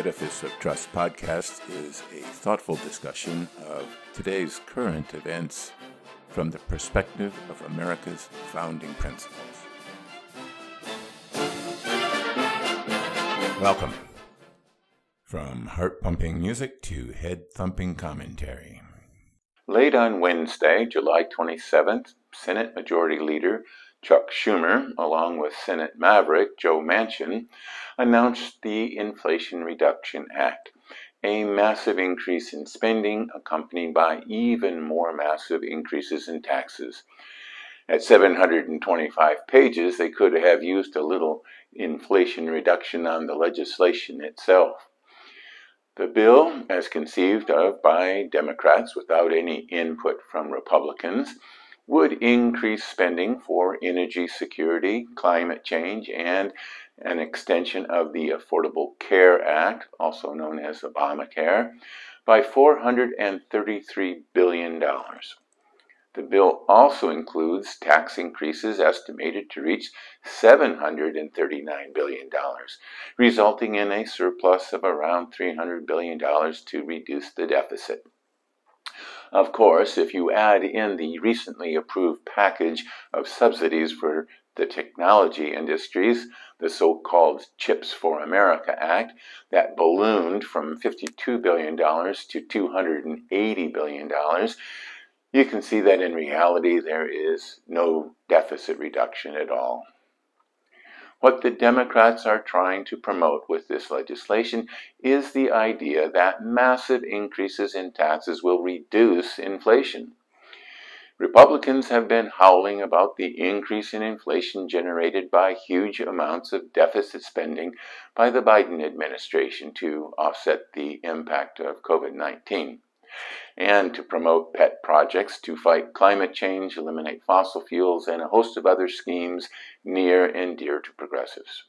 Edifice of Trust podcast is a thoughtful discussion of today's current events from the perspective of America's founding principles. Welcome. From heart-pumping music to head-thumping commentary. Late on Wednesday, July 27th, Senate Majority Leader Chuck Schumer, along with Senate maverick Joe Manchin, announced the Inflation Reduction Act, a massive increase in spending accompanied by even more massive increases in taxes. At 725 pages, they could have used a little inflation reduction on the legislation itself. The bill, as conceived of by Democrats without any input from Republicans, would increase spending for energy security, climate change, and an extension of the Affordable Care Act, also known as Obamacare, by $433 billion. The bill also includes tax increases estimated to reach $739 billion, resulting in a surplus of around $300 billion to reduce the deficit. Of course, if you add in the recently approved package of subsidies for the technology industries, the so-called Chips for America Act, that ballooned from $52 billion to $280 billion, you can see that in reality there is no deficit reduction at all. What the Democrats are trying to promote with this legislation is the idea that massive increases in taxes will reduce inflation. Republicans have been howling about the increase in inflation generated by huge amounts of deficit spending by the Biden administration to offset the impact of COVID-19. And to promote pet projects to fight climate change, eliminate fossil fuels, and a host of other schemes near and dear to progressives.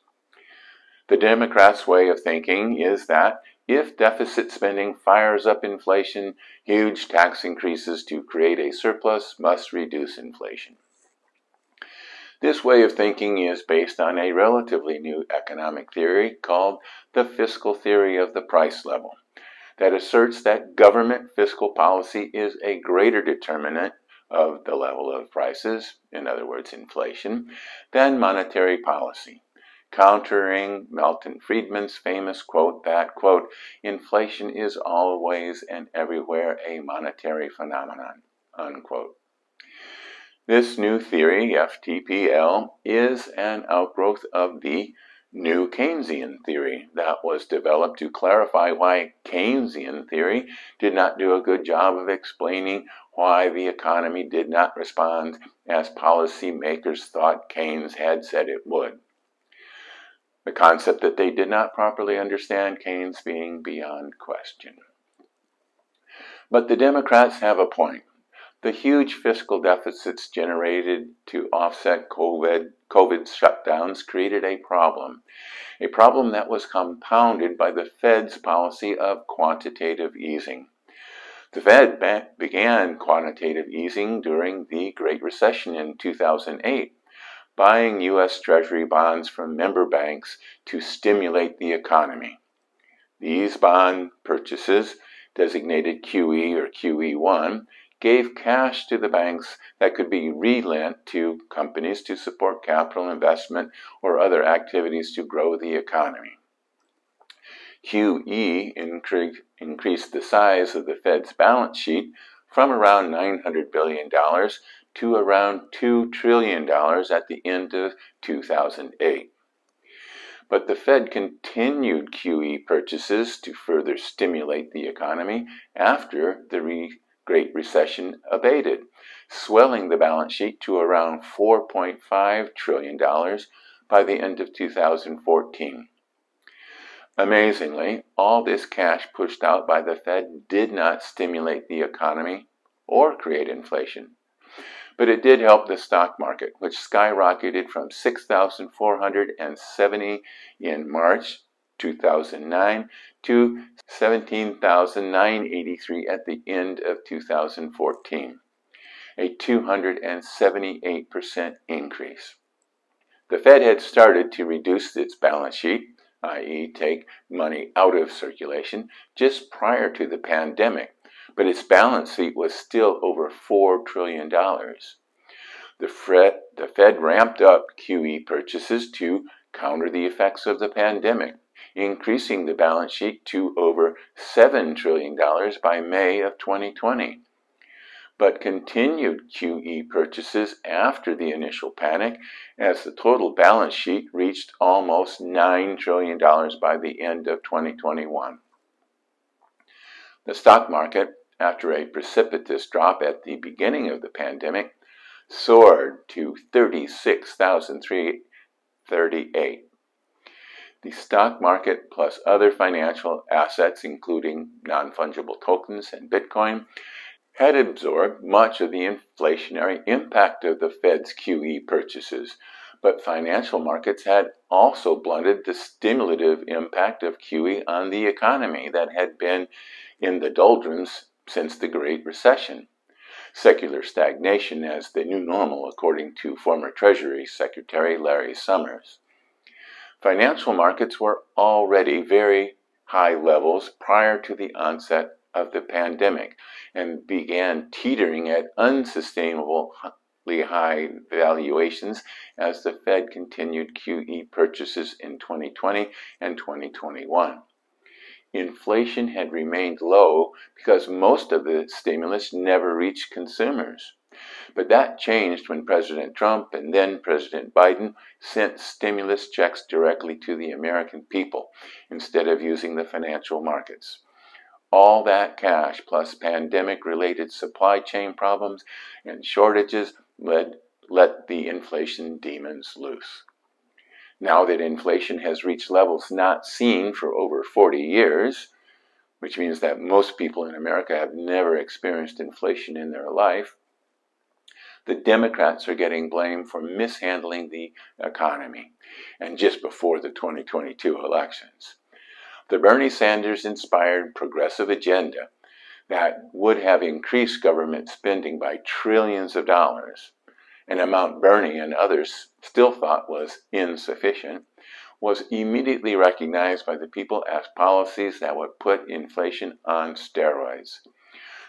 The Democrats' way of thinking is that if deficit spending fires up inflation, huge tax increases to create a surplus must reduce inflation. This way of thinking is based on a relatively new economic theory called the fiscal theory of the price level, that asserts that government fiscal policy is a greater determinant of the level of prices, in other words, inflation, than monetary policy, countering Milton Friedman's famous quote that, quote, inflation is always and everywhere a monetary phenomenon, unquote. This new theory, FTPL, is an outgrowth of the New Keynesian theory that was developed to clarify why Keynesian theory did not do a good job of explaining why the economy did not respond as policymakers thought Keynes had said it would. The concept that they did not properly understand Keynes being beyond question. But the Democrats have a point. The huge fiscal deficits generated to offset COVID shutdowns created a problem that was compounded by the Fed's policy of quantitative easing. The Fed began quantitative easing during the Great Recession in 2008, buying U.S. Treasury bonds from member banks to stimulate the economy. These bond purchases, designated QE or QE1, gave cash to the banks that could be relent to companies to support capital investment or other activities to grow the economy. QE increased the size of the Fed's balance sheet from around $900 billion to around $2 trillion at the end of 2008. But the Fed continued QE purchases to further stimulate the economy after the Great Recession abated, swelling the balance sheet to around $4.5 trillion by the end of 2014. Amazingly, all this cash pushed out by the Fed did not stimulate the economy or create inflation. But it did help the stock market, which skyrocketed from 6,470 in March 2009 to 17,983 at the end of 2014, a 278% increase. The Fed had started to reduce its balance sheet i.e. take money out of circulation, just prior to the pandemic, but its balance sheet was still over $4 trillion. The Fed ramped up QE purchases to counter the effects of the pandemic, increasing the balance sheet to over $7 trillion by May of 2020. But continued QE purchases after the initial panic, as the total balance sheet reached almost $9 trillion by the end of 2021. The stock market, after a precipitous drop at the beginning of the pandemic, soared to 36,338. The stock market plus other financial assets, including non-fungible tokens and Bitcoin, had absorbed much of the inflationary impact of the Fed's QE purchases, but financial markets had also blunted the stimulative impact of QE on the economy that had been in the doldrums since the Great Recession. Secular stagnation as the new normal, according to former Treasury Secretary Larry Summers. Financial markets were already very high levels prior to the onset of the pandemic and began teetering at unsustainably high valuations as the Fed continued QE purchases in 2020 and 2021. Inflation had remained low because most of the stimulus never reached consumers. But that changed when President Trump and then President Biden sent stimulus checks directly to the American people instead of using the financial markets. All that cash plus pandemic-related supply chain problems and shortages let the inflation demons loose. Now that inflation has reached levels not seen for over 40 years, which means that most people in America have never experienced inflation in their life, the Democrats are getting blamed for mishandling the economy, and just before the 2022 elections. The Bernie Sanders-inspired progressive agenda that would have increased government spending by trillions of dollars, an amount Bernie and others still thought was insufficient, was immediately recognized by the people as policies that would put inflation on steroids.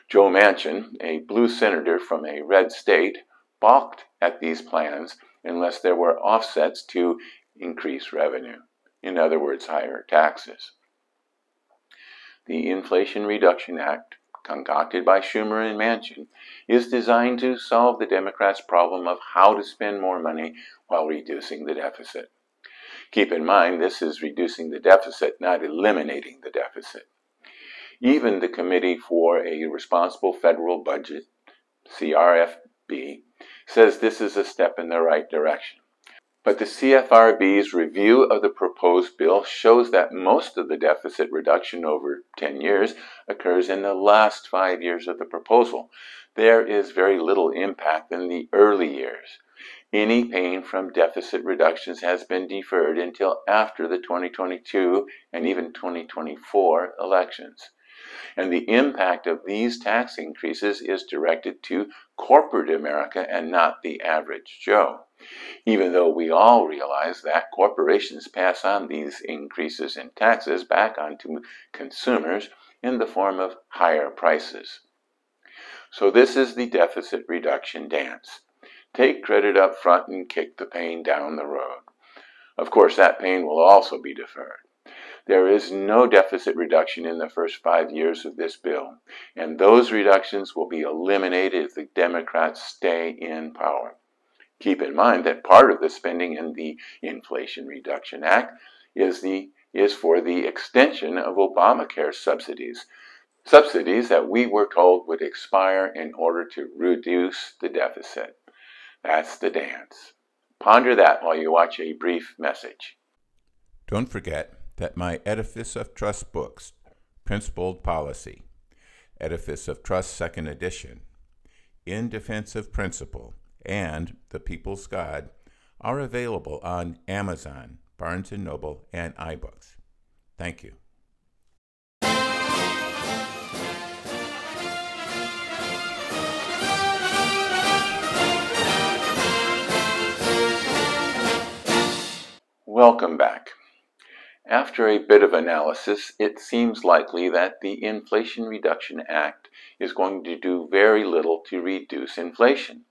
Joe Manchin, a blue senator from a red state, balked at these plans unless there were offsets to increase revenue. In other words, higher taxes. The Inflation Reduction Act, concocted by Schumer and Manchin, is designed to solve the Democrats' problem of how to spend more money while reducing the deficit. Keep in mind, this is reducing the deficit, not eliminating the deficit. Even the Committee for a Responsible Federal Budget, CRFB, says this is a step in the right direction. But the CFRB's review of the proposed bill shows that most of the deficit reduction over 10 years occurs in the last 5 years of the proposal. There is very little impact in the early years. Any pain from deficit reductions has been deferred until after the 2022 and even 2024 elections. And the impact of these tax increases is directed to corporate America and not the average Joe, even though we all realize that corporations pass on these increases in taxes back onto consumers in the form of higher prices. So this is the deficit reduction dance. Take credit up front and kick the pain down the road. Of course, that pain will also be deferred. There is no deficit reduction in the first 5 years of this bill, and those reductions will be eliminated if the Democrats stay in power. Keep in mind that part of the spending in the Inflation Reduction Act is for the extension of Obamacare subsidies that we were told would expire in order to reduce the deficit. That's the dance. Ponder that while you watch a brief message. Don't forget that my Edifice of Trust books, Principled Policy, Edifice of Trust 2nd edition, In Defense of Principle, and The People's God are available on Amazon, Barnes & Noble, and iBooks. Thank you. Welcome back. After a bit of analysis, it seems likely that the Inflation Reduction Act is going to do very little to reduce inflation.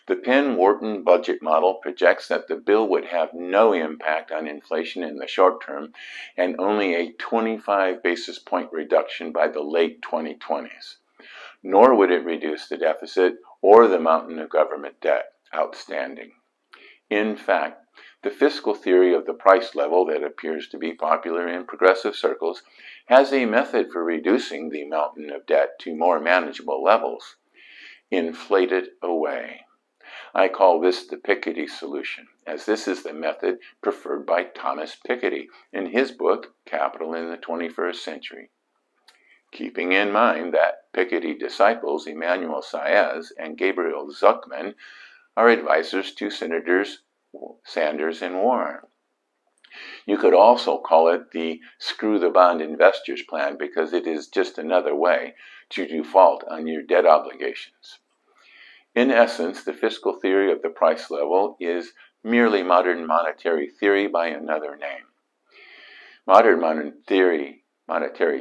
The Penn-Wharton budget model projects that the bill would have no impact on inflation in the short term and only a 25 basis point reduction by the late 2020s. Nor would it reduce the deficit or the mountain of government debt outstanding. In fact, the fiscal theory of the price level that appears to be popular in progressive circles has a method for reducing the mountain of debt to more manageable levels. Inflate it away. I call this the Piketty solution, as this is the method preferred by Thomas Piketty in his book, Capital in the 21st Century. Keeping in mind that Piketty disciples Emmanuel Saez and Gabriel Zucman are advisors to Senators Sanders and Warren. You could also call it the Screw the Bond Investors Plan because it is just another way to default on your debt obligations. In essence, the fiscal theory of the price level is merely modern monetary theory by another name. Modern monetary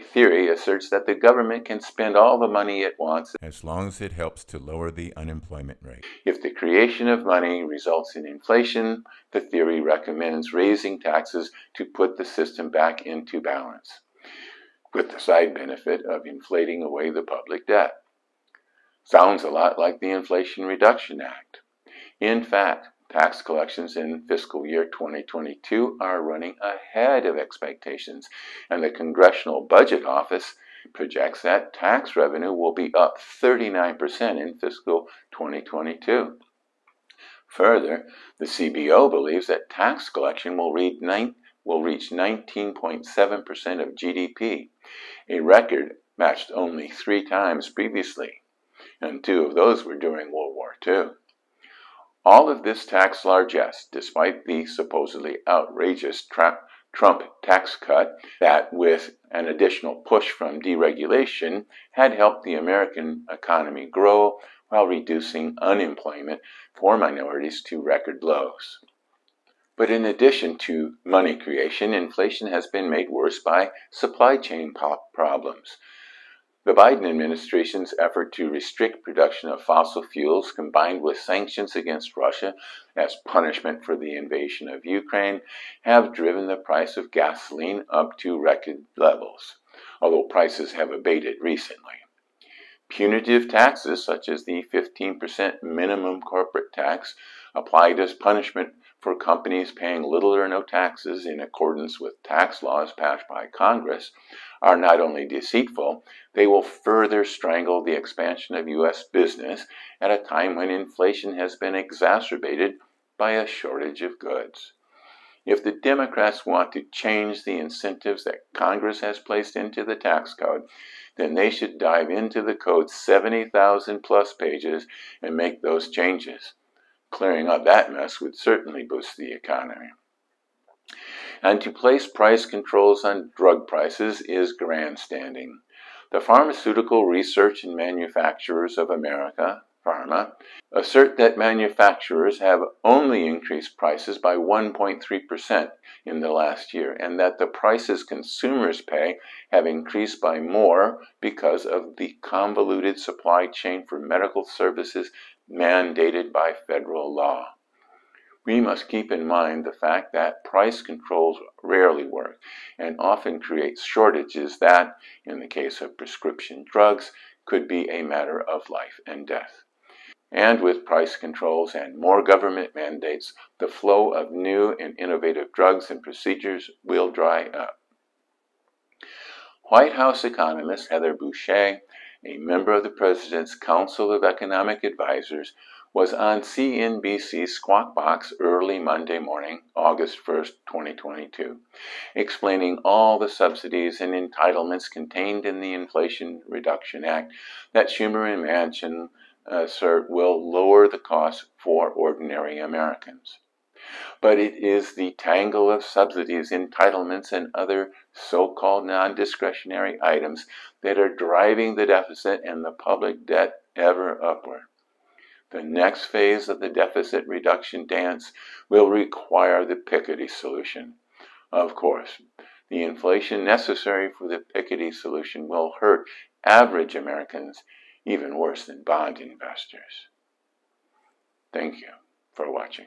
theory asserts that the government can spend all the money it wants as long as it helps to lower the unemployment rate. If the creation of money results in inflation, the theory recommends raising taxes to put the system back into balance, with the side benefit of inflating away the public debt. Sounds a lot like the Inflation Reduction Act. In fact, tax collections in fiscal year 2022 are running ahead of expectations, and the Congressional Budget Office projects that tax revenue will be up 39% in fiscal 2022. Further, the CBO believes that tax collection will reach 19.7% of GDP, a record matched only 3 times previously, and 2 of those were during World War II. All of this tax largesse, despite the supposedly outrageous Trump tax cut that, with an additional push from deregulation, had helped the American economy grow while reducing unemployment for minorities to record lows. But in addition to money creation, inflation has been made worse by supply chain problems. The Biden administration's effort to restrict production of fossil fuels, combined with sanctions against Russia as punishment for the invasion of Ukraine, have driven the price of gasoline up to record levels, although prices have abated recently. Punitive taxes, such as the 15% minimum corporate tax, applied as punishment for companies paying little or no taxes in accordance with tax laws passed by Congress, are not only deceitful, they will further strangle the expansion of U.S. business at a time when inflation has been exacerbated by a shortage of goods. If the Democrats want to change the incentives that Congress has placed into the tax code, then they should dive into the code's 70,000 plus pages and make those changes. Clearing up that mess would certainly boost the economy. And to place price controls on drug prices is grandstanding. The Pharmaceutical Research and Manufacturers of America, PhRMA, assert that manufacturers have only increased prices by 1.3% in the last year, and that the prices consumers pay have increased by more because of the convoluted supply chain for medical services mandated by federal law. We must keep in mind the fact that price controls rarely work and often create shortages that, in the case of prescription drugs, could be a matter of life and death. And with price controls and more government mandates, the flow of new and innovative drugs and procedures will dry up. White House economist Heather Boushey, a member of the President's Council of Economic Advisors, was on CNBC's Squawk Box early Monday morning, August 1st, 2022, explaining all the subsidies and entitlements contained in the Inflation Reduction Act that Schumer and Manchin assert will lower the costs for ordinary Americans. But it is the tangle of subsidies, entitlements, and other so-called non-discretionary items that are driving the deficit and the public debt ever upward. The next phase of the deficit reduction dance will require the Piketty solution, Of course, the inflation necessary for the Piketty solution will hurt average Americans even worse than bond investors. Thank you for watching.